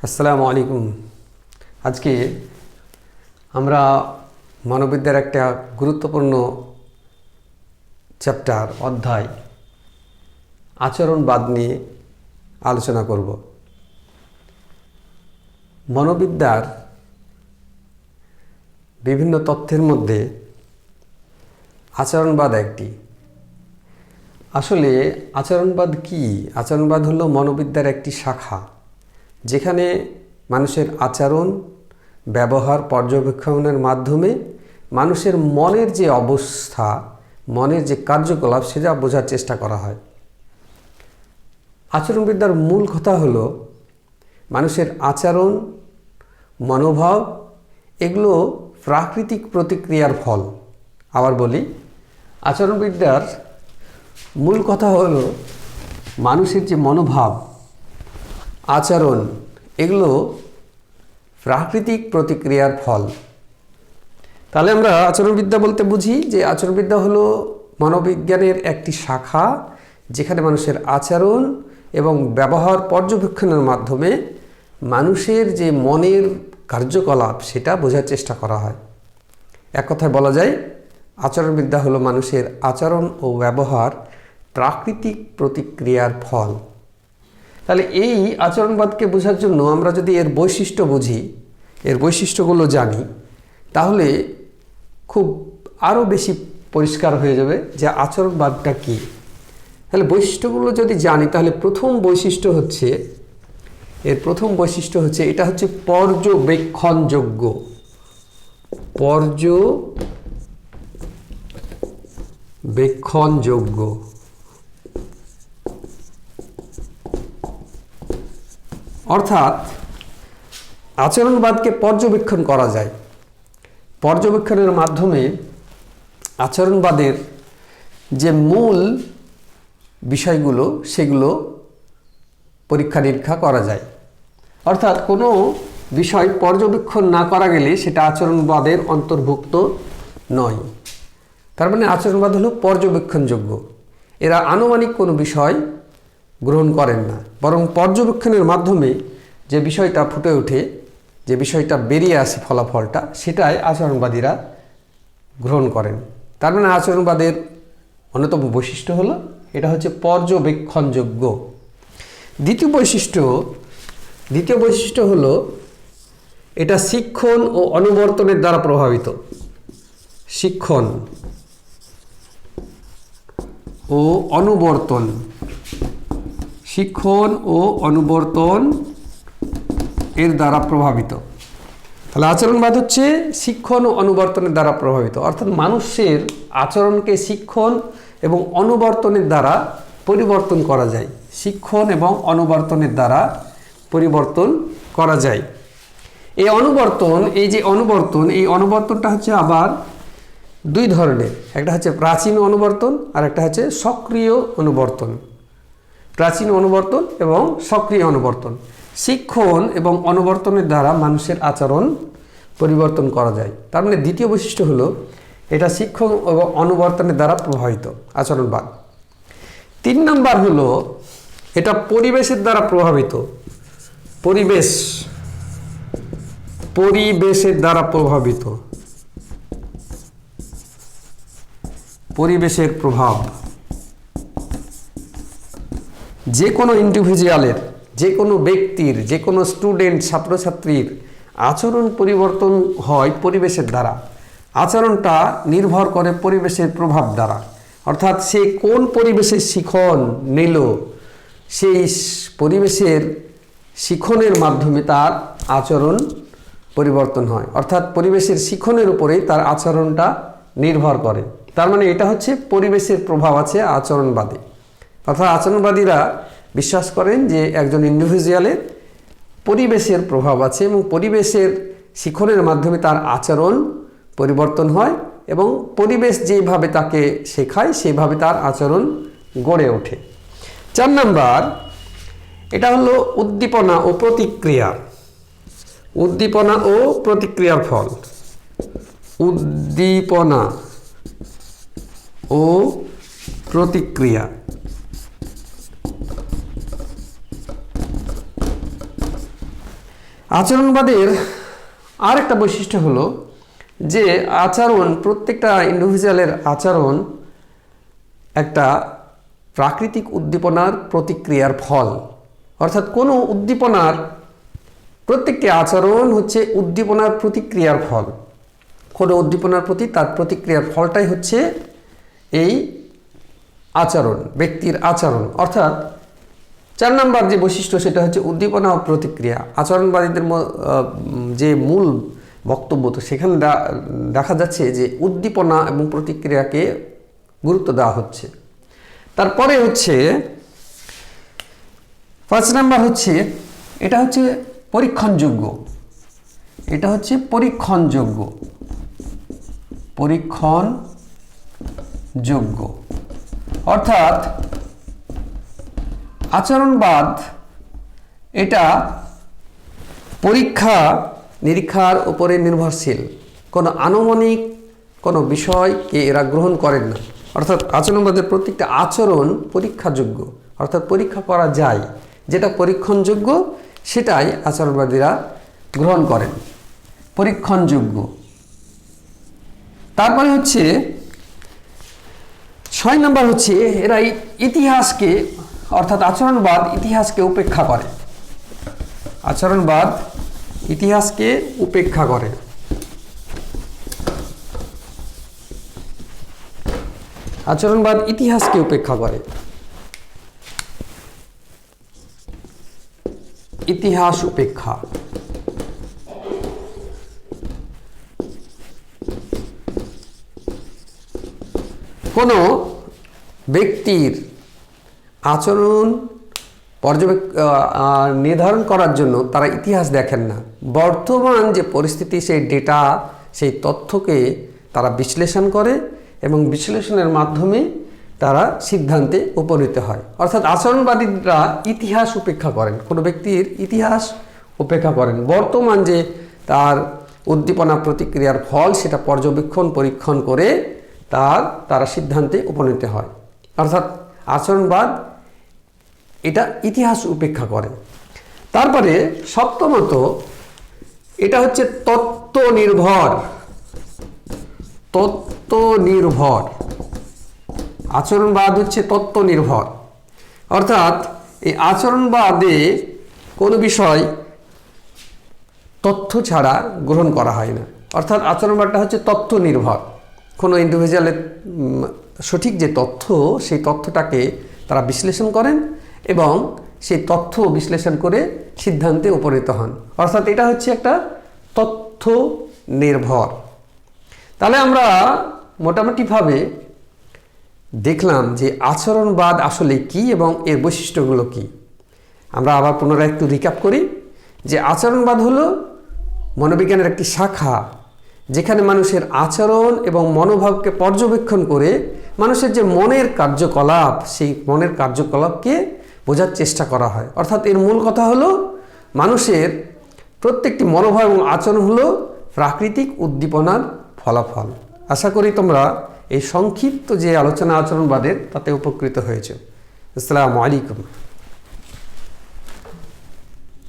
আসসালামু আলাইকুম। আজকে আমরা মানববিদ্যার একটা গুরুত্বপূর্ণ চ্যাপ্টার অধ্যায় আচরণবাদ নিয়ে আলোচনা করব। মনোবিদ্যার বিভিন্ন তথ্যের মধ্যে আচরণবাদ একটি। আসলে আচরণবাদ কি? আচরণবাদ হলো মনোবিদ্যার একটি শাখা, যেখানে মানুষের আচরণ, ব্যবহার পর্যবেক্ষণের মাধ্যমে মানুষের মনের যে অবস্থা, মনের যে কার্যকলাপ সেটা বোঝার চেষ্টা করা হয়। আচরণবিদ্যার মূল কথা হলো মানুষের আচরণ, মনোভাব এগুলো প্রাকৃতিক প্রতিক্রিয়ার ফল। আবার বলি, আচরণবিদ্যার মূল কথা হলো মানুষের যে মনোভাব, আচরণ এগুলো প্রাকৃতিক প্রতিক্রিয়ার ফল। তাহলে আমরা আচরণবিদ্যা বলতে বুঝি যে আচরণবিদ্যা হলো মনোবিজ্ঞানের একটি শাখা, যেখানে মানুষের আচরণ এবং ব্যবহার পর্যবেক্ষণের মাধ্যমে মানুষের যে মনের কার্যকলাপ সেটা বোঝার চেষ্টা করা হয়। এক কথায় বলা যায়, আচরণবিদ্যা হলো মানুষের আচরণ ও ব্যবহার প্রাকৃতিক প্রতিক্রিয়ার ফল। তাহলে এই আচরণবাদকে বোঝার জন্য আমরা যদি এর বৈশিষ্ট্য বুঝি, এর বৈশিষ্ট্যগুলো জানি, তাহলে খুব আরও বেশি পরিষ্কার হয়ে যাবে যে আচরণবাদটা কী। তাহলে বৈশিষ্ট্যগুলো যদি জানি, তাহলে প্রথম বৈশিষ্ট্য হচ্ছে এটা হচ্ছে পর্যবেক্ষণযোগ্য। পর্যবেক্ষণযোগ্য অর্থাৎ আচরণবাদকে পর্যবেক্ষণ করা যায়। পর্যবেক্ষণের মাধ্যমে আচরণবাদের যে মূল বিষয়গুলো সেগুলো পরীক্ষা নিরীক্ষা করা যায়। অর্থাৎ কোনো বিষয় পর্যবেক্ষণ না করা গেলে সেটা আচরণবাদের অন্তর্ভুক্ত নয়। তার মানে আচরণবাদ হলো পর্যবেক্ষণযোগ্য। এরা আনুমানিক কোনো বিষয় গ্রহণ করেন না, বরং পর্যবেক্ষণের মাধ্যমে যে বিষয়টা ফুটে ওঠে, যে বিষয়টা বেরিয়ে আসে ফলাফলটা, সেটাই আচরণবাদীরা গ্রহণ করেন। তার মানে আচরণবাদের অন্যতম বৈশিষ্ট্য হলো এটা হচ্ছে পর্যবেক্ষণযোগ্য। দ্বিতীয় বৈশিষ্ট্য হলো এটা শিক্ষণ ও অনুবর্তনের দ্বারা প্রভাবিত। শিক্ষণ ও অনুবর্তন এর দ্বারা প্রভাবিত। তাহলে আচরণবাদ হচ্ছে শিক্ষণ ও অনুবর্তনের দ্বারা প্রভাবিত, অর্থাৎ মানুষের আচরণকে শিক্ষণ এবং অনুবর্তনের দ্বারা পরিবর্তন করা যায়। শিক্ষণ এবং অনুবর্তনের দ্বারা পরিবর্তন করা যায়। এই অনুবর্তনটা হচ্ছে আবার দুই ধরনের। একটা হচ্ছে প্রাচীন অনুবর্তন আর একটা হচ্ছে সক্রিয় অনুবর্তন। প্রাচীন অনুবর্তন এবং সক্রিয় অনুবর্তন। শিক্ষণ এবং অনুবর্তনের দ্বারা মানুষের আচরণ পরিবর্তন করা যায়। তার মানে দ্বিতীয় বৈশিষ্ট্য হলো এটা শিক্ষণ এবং অনুবর্তনের দ্বারা প্রভাবিত আচরণবাদ। 3 নাম্বার হলো এটা পরিবেশের দ্বারা প্রভাবিত। পরিবেশের দ্বারা প্রভাবিত। পরিবেশের প্রভাব। যে কোনো ইন্ডিভিজুয়ালের, যে কোনো ব্যক্তির, যে কোনো স্টুডেন্ট, ছাত্রছাত্রীর আচরণ পরিবর্তন হয় পরিবেশের দ্বারা। আচরণটা নির্ভর করে পরিবেশের প্রভাব দ্বারা। অর্থাৎ সে কোন পরিবেশের শিখন নিল, সেই পরিবেশের শিখনের মাধ্যমে তার আচরণ পরিবর্তন হয়। অর্থাৎ পরিবেশের শিখনের উপরেই তার আচরণটা নির্ভর করে। তার মানে এটা হচ্ছে পরিবেশের প্রভাব আছে আচরণবাদে। অর্থাৎ আচরণবাদীরা বিশ্বাস করেন যে একজন ইন্ডিভিজুয়ালের পরিবেশের প্রভাব আছে এবং পরিবেশের শিখনের মাধ্যমে তার আচরণ পরিবর্তন হয় এবং পরিবেশ যেভাবে তাকে শেখায় সেইভাবে তার আচরণ গড়ে ওঠে। 4 নাম্বার, এটা হলো উদ্দীপনা ও প্রতিক্রিয়া। উদ্দীপনা ও প্রতিক্রিয়ার ফল। উদ্দীপনা ও প্রতিক্রিয়া। আচরণবাদের আর একটা বৈশিষ্ট্য হলো যে আচরণ, প্রত্যেকটা ইন্ডিভিজুয়ালের আচরণ একটা প্রাকৃতিক উদ্দীপনার প্রতিক্রিয়ার ফল। অর্থাৎ কোনো উদ্দীপনার প্রত্যেকটি আচরণ হচ্ছে উদ্দীপনার প্রতিক্রিয়ার ফল। কোনো উদ্দীপনার প্রতি তার প্রতিক্রিয়ার ফলটাই হচ্ছে এই আচরণ, ব্যক্তির আচরণ। অর্থাৎ 4 নম্বর যে বৈশিষ্ট্য সেটা হচ্ছে উদ্দীপনা ও প্রতিক্রিয়া। আচরণবাদীদের যে মূল বক্তব্য, তো সেখানে দেখা যাচ্ছে যে উদ্দীপনা এবং প্রতিক্রিয়াকে গুরুত্ব দেওয়া হচ্ছে। তারপরে হচ্ছে 5 নম্বর হচ্ছে এটা হচ্ছে পরীক্ষণযোগ্য। এটা হচ্ছে পরীক্ষণযোগ্য, পরীক্ষণযোগ্য। অর্থাৎ আচরণবাদ এটা পরীক্ষা নিরীক্ষার উপরে নির্ভরশীল। কোনো আনুমানিক কোনো বিষয়কে এরা গ্রহণ করেন না। অর্থাৎ আচরণবাদের প্রত্যেকটা আচরণ পরীক্ষাযোগ্য, অর্থাৎ পরীক্ষা করা যায়। যেটা পরীক্ষণযোগ্য সেটাই আচরণবাদীরা গ্রহণ করেন, পরীক্ষণযোগ্য। তারপরে হচ্ছে 6 নম্বর হচ্ছে এরা ইতিহাসকে, অর্থাৎ আচরণবাদ ইতিহাসকে উপেক্ষা করে। আচরণবাদ ইতিহাসকে উপেক্ষা করে। আচরণবাদ ইতিহাসকে উপেক্ষা করে। ইতিহাস উপেক্ষা। কোনো ব্যক্তির আচরণ নির্ধারণ করার জন্য তারা ইতিহাস দেখেন না। বর্তমান যে পরিস্থিতি, সেই ডেটা, সেই তথ্যকে তারা বিশ্লেষণ করে এবং বিশ্লেষণের মাধ্যমে তারা সিদ্ধান্তে উপনীত হয়। অর্থাৎ আচরণবাদীরা ইতিহাস উপেক্ষা করেন, কোনো ব্যক্তির ইতিহাস উপেক্ষা করেন। বর্তমান যে তার উদ্দীপনা প্রতিক্রিয়ার ফল, সেটা পর্যবেক্ষণ পরীক্ষণ করে তারা সিদ্ধান্তে উপনীত হয়। অর্থাৎ আচরণবাদ এটা ইতিহাস উপেক্ষা করে। তারপরে সপ্তমত এটা হচ্ছে তত্ত্ব নির্ভর। তত্ত্ব নির্ভর আচরণবাদ হচ্ছে তত্ত্ব নির্ভর। অর্থাৎ এই আচরণবাদে কোনো বিষয় তথ্য ছাড়া গ্রহণ করা হয় না। অর্থাৎ আচরণবাদটা হচ্ছে তথ্য নির্ভর। কোনো ইন্ডিভিজুয়ালের সঠিক যে তথ্য, সেই তথ্যটাকে তারা বিশ্লেষণ করেন এবং সেই তথ্য বিশ্লেষণ করে সিদ্ধান্তে উপনীত হন। অর্থাৎ এটা হচ্ছে একটা তথ্য নির্ভর। তাহলে আমরা মোটামুটিভাবে দেখলাম যে আচরণবাদ আসলে কি এবং এর বৈশিষ্ট্যগুলো কি। আমরা আবার পুনরায় একটু রিক্যাপ করি যে আচরণবাদ হলো মনোবিজ্ঞানের একটি শাখা, যেখানে মানুষের আচরণ এবং মনোভাবকে পর্যবেক্ষণ করে মানুষের যে মনের কার্যকলাপ, সেই মনের কার্যকলাপকে বোঝার চেষ্টা করা হয়। অর্থাৎ এর মূল কথা হলো মানুষের প্রত্যেকটি মনোভাব এবং আচরণ হলো প্রাকৃতিক উদ্দীপনার ফলাফল। আশা করি তোমরা এই সংক্ষিপ্ত যে আলোচনা আচরণবাদের, তাতে উপকৃত হয়েছে। আসসালামু আলাইকুম।